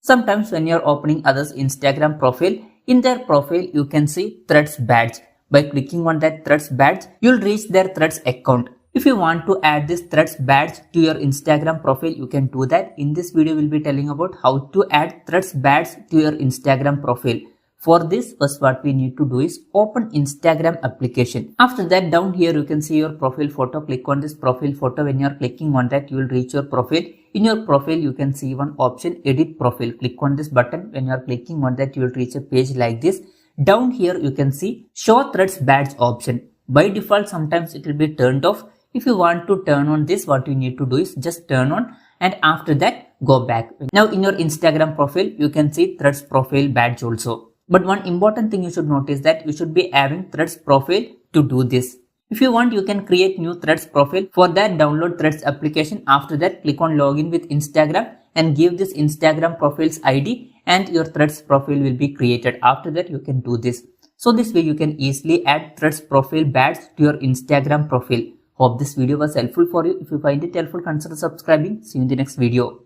Sometimes when you're opening others' Instagram profile, in their profile you can see Threads badge. By clicking on that Threads badge, you'll reach their Threads account. If you want to add this Threads badge to your Instagram profile, you can do that. In this video, we'll be telling about how to add Threads badge to your Instagram profile. For this, first what we need to do is open Instagram application. After that, down here you can see your profile photo. Click on this profile photo. When you are clicking on that, you will reach your profile. In your profile, you can see one option, edit profile. Click on this button. When you are clicking on that, you will reach a page like this. Down here you can see show Threads badge option. By default, sometimes it will be turned off. If you want to turn on this, what you need to do is just turn on, and after that go back. Now in your Instagram profile, you can see Threads profile badge also. But one important thing you should notice that you should be having Threads profile to do this. If you want, you can create new Threads profile. For that, download Threads application. After that, click on login with Instagram and give this Instagram profile's ID, and your Threads profile will be created. After that, you can do this. So this way you can easily add Threads profile badge to your Instagram profile. Hope this video was helpful for you. If you find it helpful, consider subscribing. See you in the next video.